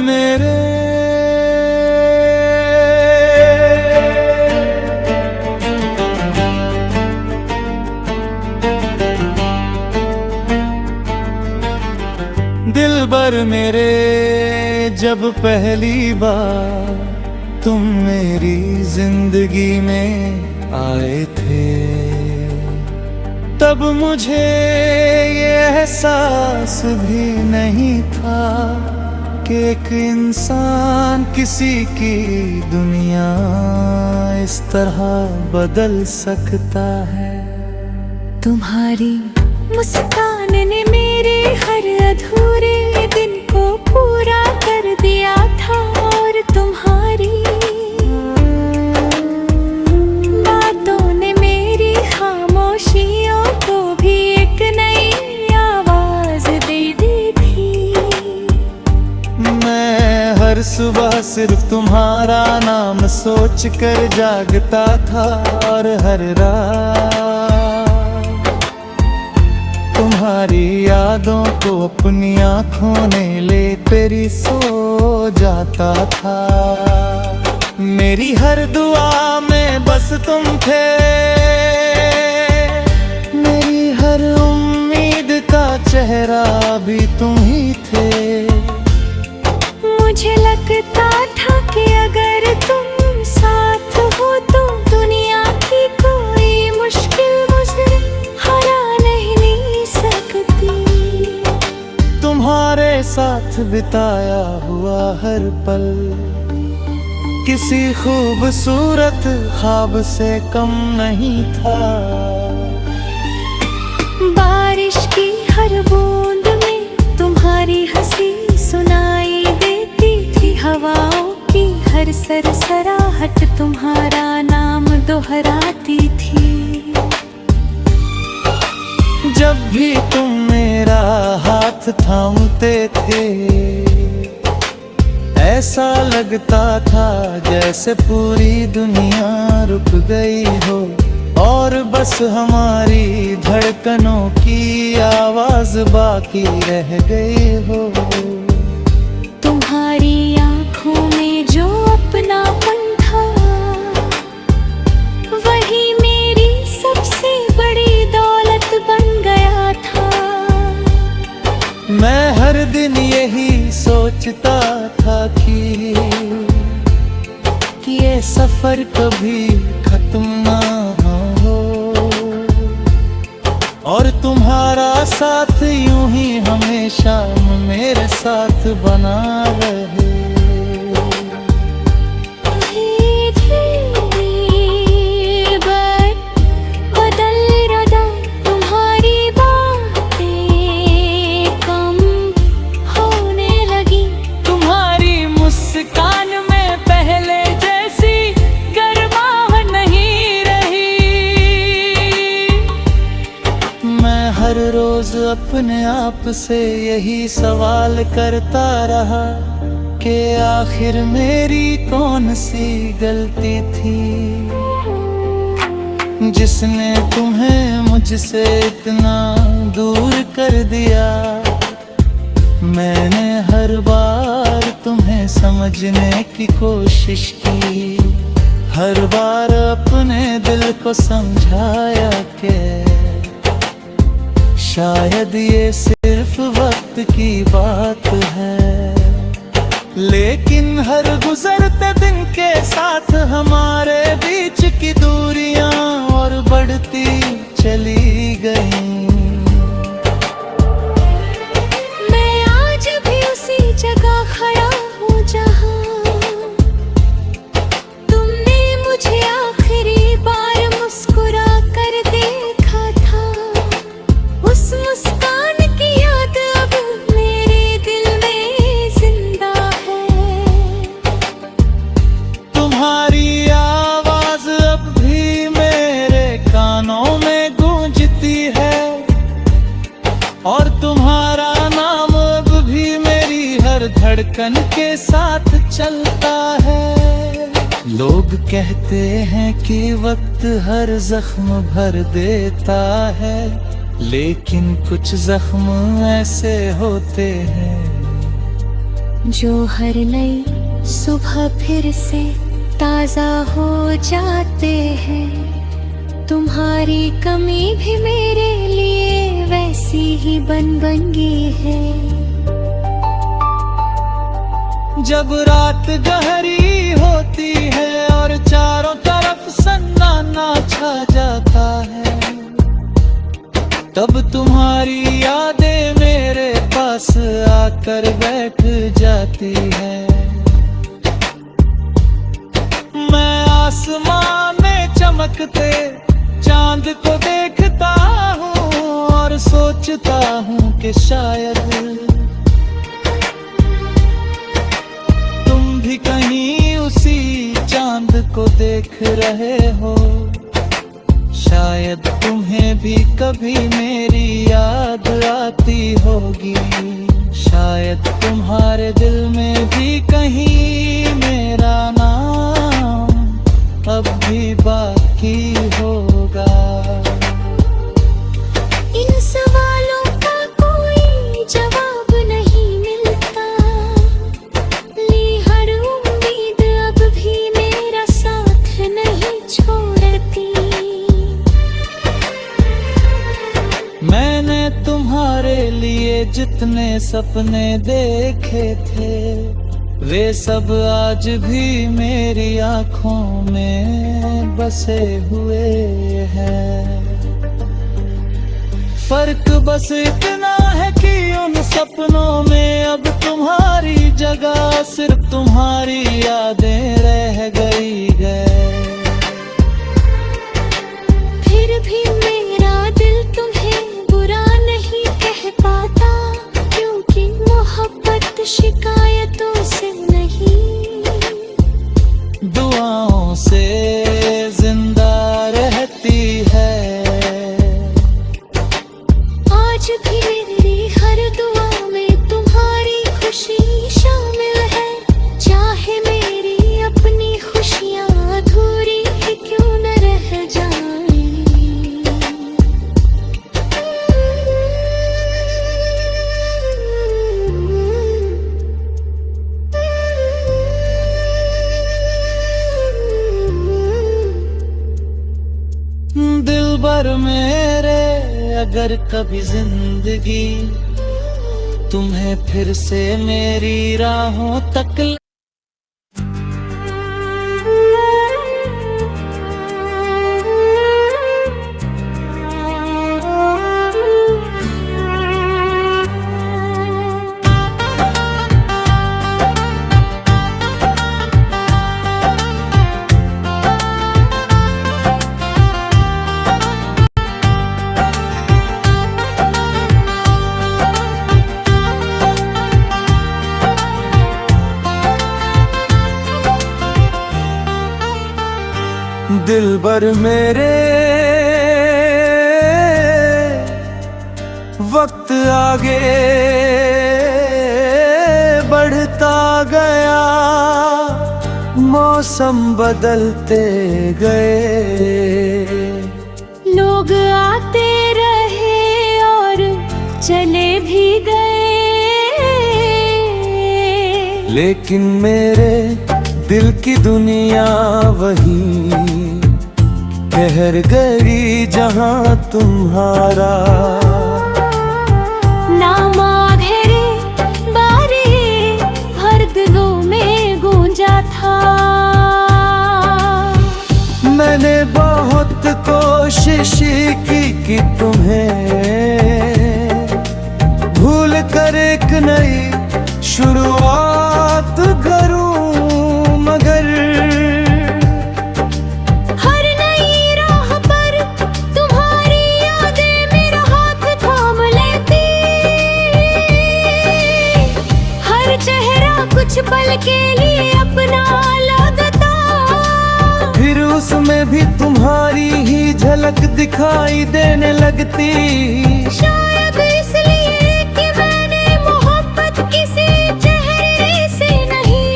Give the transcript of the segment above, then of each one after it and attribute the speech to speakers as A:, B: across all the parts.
A: मेरे दिलबर मेरे, जब पहली बार तुम मेरी जिंदगी में आए थे, तब मुझे ये एहसास भी नहीं था कि एक इंसान किसी की दुनिया इस तरह बदल सकता है।
B: तुम्हारी मुस्कान ने मेरे हर अधूरे दिन को पूरा कर दिया था, और तुम्हारी बातों ने मेरी खामोशियों को भी एक नई आवाज दे दी थी।
A: मैं हर सुबह सिर्फ तुम्हारा नाम सोच कर जागता था, और हर रात तुम्हारी यादों को अपनी आँखों ने ले तेरी सो जाता था। मेरी हर दुआ में बस तुम थे, मेरी हर उम्मीद का चेहरा भी तुम ही थे।
B: मुझे लगता था कि अगर तुम साथ हो तो दुनिया की कोई मुश्किल मुझे हरा नहीं सकती।
A: तुम्हारे साथ बिताया हुआ हर पल किसी खूबसूरत ख्वाब से कम नहीं था।
B: बारिश की हर बूंद में तुम्हारी हंसी सुनाई देती थी, हवाओं की हर सरसराहट तुम्हारा नाम दोहराती थी।
A: जब भी तुम मेरा हाथ थामते थे, ऐसा लगता था जैसे पूरी दुनिया रुक गई हो, और बस हमारी धड़कनों की आवाज बाकी रह गई हो।
B: तुम्हारी आँखों में जो अपनापन था, वही मेरी सबसे बड़ी दौलत बन गया था।
A: मैं हर दिन यही सोचता था कि ये सफर कभी खत्म ना हो, और तुम्हारा साथ यूं ही हमेशा मेरे साथ बना रहे। हर रोज अपने आप से यही सवाल करता रहा कि आखिर मेरी कौन सी गलती थी, जिसने तुम्हें मुझसे इतना दूर कर दिया। मैंने हर बार तुम्हें समझने की कोशिश की, हर बार अपने दिल को समझाया कि शायद ये सिर्फ वक्त की बात है, लेकिन हर गुजरते दिन के साथ हमारे बीच की दूरियां और बढ़ती चली गईं।
B: मैं आज भी उसी जगह खड़ा हूँ जहाँ तुमने मुझे आखिरी बार मुस्कुरा कर देखा था। उस मुस्कान की याद अब मेरे दिल में जिंदा है।
A: तुम्हारी आवाज अब भी मेरे कानों में गूंजती है, और तुम्हारा नाम अब भी मेरी हर धड़कन के साथ चलता है। लोग कहते हैं कि वक्त हर जख्म भर देता है, लेकिन कुछ जख्म ऐसे होते हैं
B: जो हर नई सुबह फिर से ताजा हो जाते हैं। तुम्हारी कमी भी मेरे लिए वैसी ही बन गई है।
A: जब रात गहरी होती है और चारों तरफ सन्नाटा छा जाता है, तब तुम्हारी यादें मेरे पास आकर बैठ जाती है। मैं आसमान में चमकते चांद को देखता हूँ और सोचता हूँ कि शायद तुम भी कहीं उसी चांद को देख रहे हो। शायद तुम्हें भी कभी मेरी याद आती होगी। शायद तुम्हारे दिल में भी कहीं मेरा नाम अब भी बाकी होगा।
B: इन सवालों का कोई जवाब नहीं मिलता, ली हर उम्मीद अब भी मेरा साथ नहीं छोड़ती।
A: मैंने तुम्हारे लिए जितने सपने देखे थे, वे सब आज भी मेरी आँखों में बसे हुए हैं। फर्क बस इतना है कि उन सपनों में अब तुम्हारी जगह सिर्फ तुम्हारी यादें रह गई है।
B: फिर भी मेरा दिल तुम्हें बुरा नहीं कह पाता, क्योंकि मोहब्बत शिकायतों से नहीं
A: दुआओं से जिंदा रहती है।
B: आज भी मेरी हर दुआ में तुम्हारी खुशी शामिल है, चाहे मेरी अपनी खुशियाँ अधूरी ही क्यों न रह जाएं।
A: दिलबर मेरे, अगर कभी जिंदगी तुम्हें फिर से मेरी राहों तक दिलबर मेरे, वक्त आगे बढ़ता गया, मौसम बदलते गए।
B: लोग आते रहे और चले भी गए,
A: लेकिन मेरे दिल की दुनिया वही ठहर गई जहाँ तुम्हारा
B: नाम आधेरे बारे हर दिलों में गूंजा था।
A: मैंने बहुत कोशिश की कि तुम्हें भूल कर एक नई शुरुआत करूं, मगर
B: हर नई राह पर तुम्हारी यादें मेरा हाथ थाम लेती। हर चेहरा कुछ पल के लिए अपना लगता,
A: फिर उसमें भी तुम्हारी ही झलक दिखाई देने लगती।
B: शायद इसलिए कि मैंने मोहब्बत किसी चेहरे से नहीं,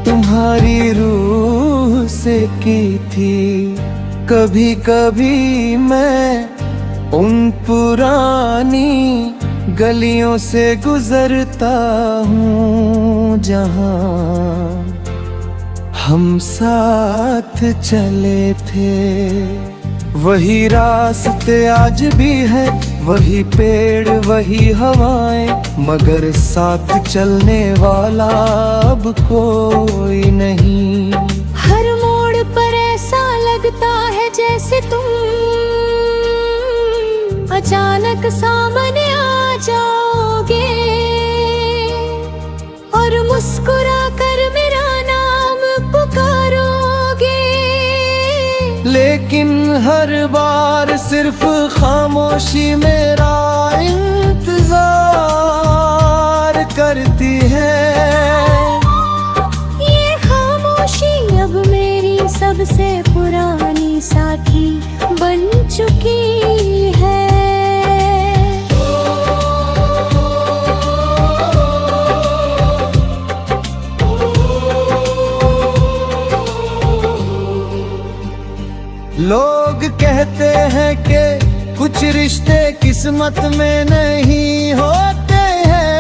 A: तुम्हारी रूह से की थी। कभी कभी मैं उन पुरानी गलियों से गुजरता हूँ जहाँ हम साथ चले थे, वही रास्ते आज भी है, वही पेड़ वही हवाएं, मगर साथ चलने वाला अब कोई नहीं।
B: हर मोड़ पर ऐसा लगता है जैसे तुम अचानक सामने आ जाओगे और मुस्कुरा कर मेरा नाम पुकारोगे।
A: लेकिन हर बार सिर्फ खामोशी मेरा इंतजार करती है।
B: ये खामोशी अब मेरी सबसे पुरानी साथी बन चुकी है।
A: लोग कहते हैं कि कुछ रिश्ते किस्मत में नहीं होते हैं,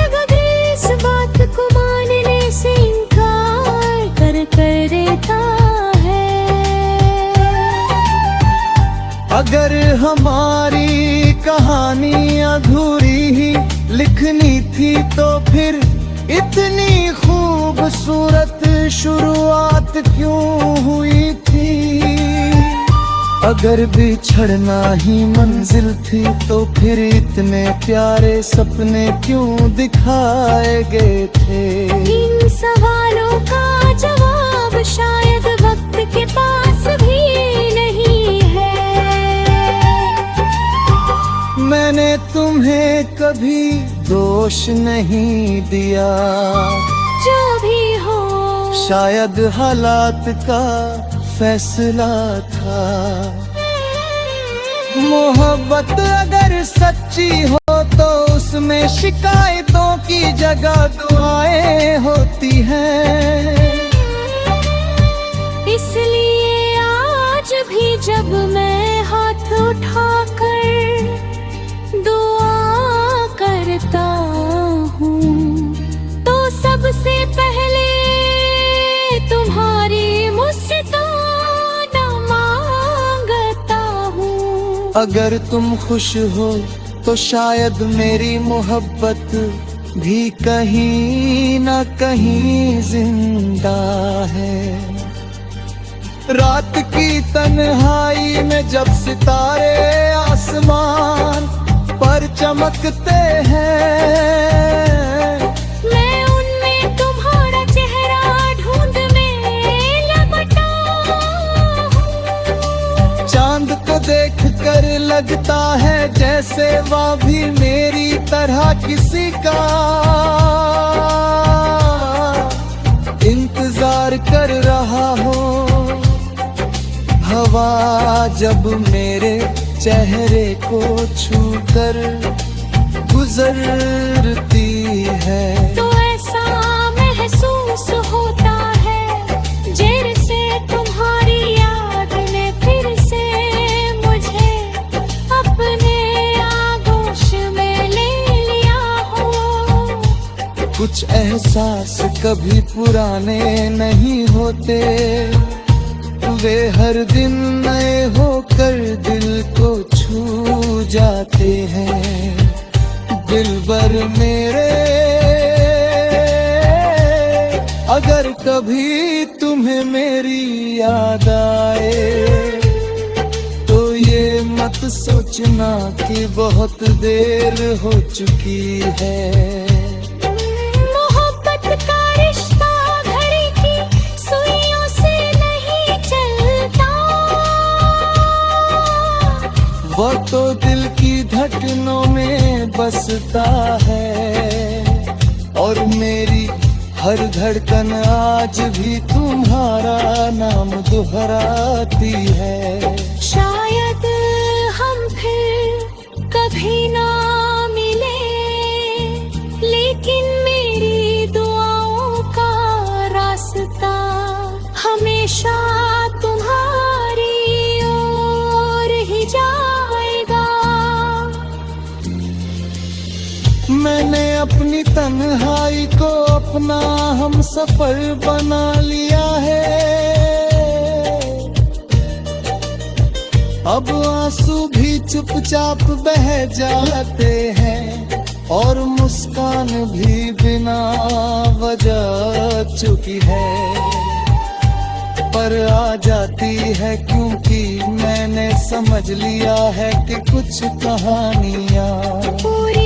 B: कभी इस बात को मानने से इनकार कर देता है।
A: अगर हमारी कहानी अधूरी ही लिखनी थी तो फिर इतनी खूबसूरत शुरुआत क्यों हुई थी। अगर बिछड़ना ही मंजिल थी तो फिर इतने प्यारे सपने क्यों दिखाए गए थे।
B: इन सवालों का जवाब शायद वक्त के पास भी नहीं है।
A: मैंने तुम्हें कभी दोष नहीं दिया,
B: जो भी हो
A: शायद हालात का फैसला था। मोहब्बत अगर सच्ची हो तो उसमें शिकायतों की जगह दुआएं होती हैं।
B: इसलिए आज भी जब मैं हाथ उठाकर दुआ करता हूँ तो सबसे पहले तुम्हारी मुझसे ताना मांगता हूँ।
A: अगर तुम खुश हो तो शायद मेरी मोहब्बत भी कहीं ना कहीं जिंदा है। रात की तन्हाई में जब सितारे आसमान पर चमकते हैं,
B: मैं उनमें तुम्हारा चेहरा ढूंढ में लपटा हूँ।
A: चांद को देखकर लगता है जैसे वह भी मेरी तरह किसी का इंतजार कर रहा हो। हवा जब मेरे चेहरे को छूकर गुजरती है
B: तो ऐसा महसूस होता है जैसे तुम्हारी याद ने फिर से मुझे अपने आगोश में ले लिया हो।
A: कुछ एहसास कभी पुराने नहीं होते, वे हर दिन नए होकर दिल को छू जाते हैं। दिलबर मेरे, अगर कभी तुम्हें मेरी याद आए तो ये मत सोचना कि बहुत देर हो चुकी है।
B: मोहब्बत का रिश्ता घड़ी की सुइयों से नहीं चलता,
A: वो तो दिल की धड़कनों में बसता है। और मेरी हर धड़कन आज भी तुम्हारा नाम दोहराती है।
B: शायद हम फिर कभी ना मिले, लेकिन मेरी दुआओं का रास्ता हमेशा तुम्हारी ओर
A: अपनी तन्हाई को अपना हम सफर बना लिया है। अब आंसू भी चुपचाप बह जाते हैं और मुस्कान भी बिना वजह चुकी है, पर आ जाती है क्योंकि मैंने समझ लिया है कि कुछ कहानियाँ
B: पूरी